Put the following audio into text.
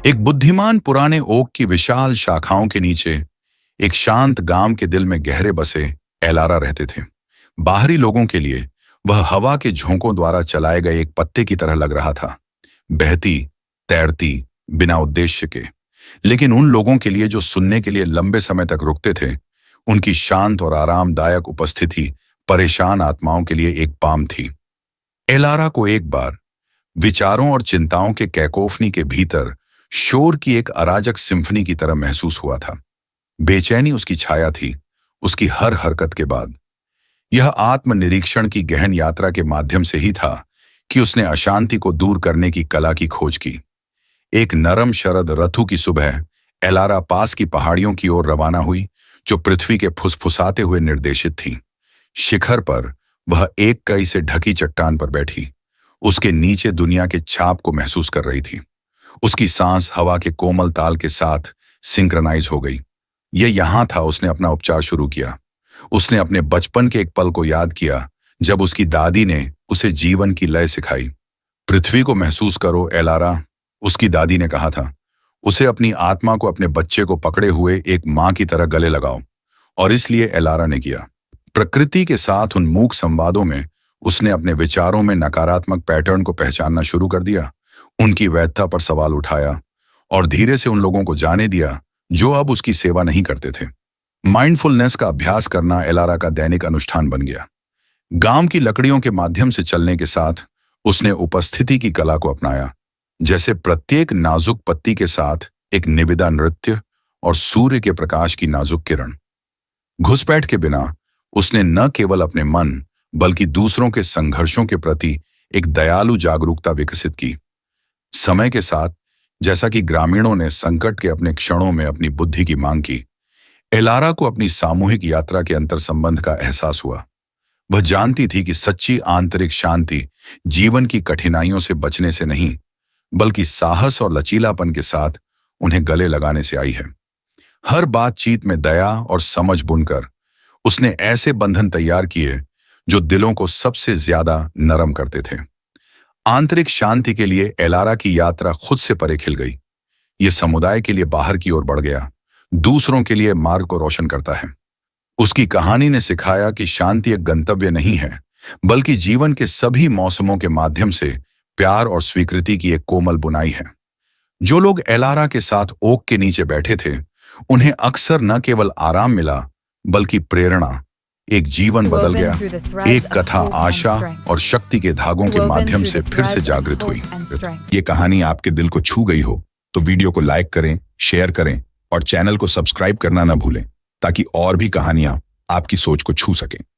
एक बुद्धिमान पुराने ओक की विशाल शाखाओं के नीचे एक शांत गांव के दिल में गहरे बसे एलारा रहते थे। बाहरी लोगों के लिए वह हवा के झोंकों द्वारा चलाए गए एक पत्ते की तरह लग रहा था, बहती, तैरती, बिना उद्देश्य के। लेकिन उन लोगों के लिए जो सुनने के लिए लंबे समय तक रुकते थे, उनकी शांत और आरामदायक उपस्थिति परेशान आत्माओं के लिए एक पाम थी। एलारा को एक बार विचारों और चिंताओं के कैकोफनी के भीतर शोर की एक अराजक सिम्फनी की तरह महसूस हुआ था। बेचैनी उसकी छाया थी उसकी हर हरकत के बाद। यह आत्मनिरीक्षण की गहन यात्रा के माध्यम से ही था कि उसने अशांति को दूर करने की कला की खोज की। एक नरम शरद ऋतु की सुबह एलारा पास की पहाड़ियों की ओर रवाना हुई, जो पृथ्वी के फुसफुसाते हुए निर्देशित थी। शिखर पर वह एक कई से ढकी चट्टान पर बैठी उसके नीचे दुनिया के छाप को महसूस कर रही थी। उसकी सांस हवा के कोमल ताल के साथ सिंक्रनाइज हो गई। यह यहां था उसने अपना उपचार शुरू किया। उसने अपने बचपन के एक पल को याद किया जब उसकी दादी ने उसे जीवन की लय सिखाई। पृथ्वी को महसूस करो एलारा, उसकी दादी ने कहा था। उसे अपनी आत्मा को अपने बच्चे को पकड़े हुए एक मां की तरह गले लगाओ। और इसलिए एलारा ने किया। प्रकृति के साथ उन मूक संवादों में उसने अपने विचारों में नकारात्मक पैटर्न को पहचानना शुरू कर दिया, उनकी वैधता पर सवाल उठाया और धीरे से उन लोगों को जाने दिया जो अब उसकी सेवा नहीं करते थे। माइंडफुलनेस का अभ्यास करना एलारा का दैनिक अनुष्ठान बन गया। गांव की लकड़ियों के माध्यम से चलने के साथ उसने उपस्थिति की कला को अपनाया, जैसे प्रत्येक नाजुक पत्ती के साथ एक निविदा नृत्य और सूर्य के प्रकाश की नाजुक किरण। घुसपैठ के बिना उसने न केवल अपने मन बल्कि दूसरों के संघर्षों के प्रति एक दयालु जागरूकता विकसित की। समय के साथ जैसा कि ग्रामीणों ने संकट के अपने क्षणों में अपनी बुद्धि की मांग की, एलारा को अपनी सामूहिक यात्रा के अंतर संबंध का एहसास हुआ। वह जानती थी कि सच्ची आंतरिक शांति जीवन की कठिनाइयों से बचने से नहीं, बल्कि साहस और लचीलापन के साथ उन्हें गले लगाने से आई है। हर बातचीत में दया और समझ बुनकर उसने ऐसे बंधन तैयार किए जो दिलों को सबसे ज्यादा नरम करते थे। आंतरिक शांति के लिए एलारा की यात्रा खुद से परे खिल गई। यह समुदाय के लिए बाहर की ओर बढ़ गया, दूसरों के लिए मार्ग को रोशन करता है। उसकी कहानी ने सिखाया कि शांति एक गंतव्य नहीं है, बल्कि जीवन के सभी मौसमों के माध्यम से प्यार और स्वीकृति की एक कोमल बुनाई है। जो लोग एलारा के साथ ओक के नीचे बैठे थे, उन्हें अक्सर न केवल आराम मिला बल्कि प्रेरणा। एक जीवन बदल गया, एक कथा आशा और शक्ति के धागों के माध्यम से फिर से जागृत हुई। ये कहानी आपके दिल को छू गई हो तो वीडियो को लाइक करें, शेयर करें और चैनल को सब्सक्राइब करना न भूलें, ताकि और भी कहानियां आपकी सोच को छू सकें।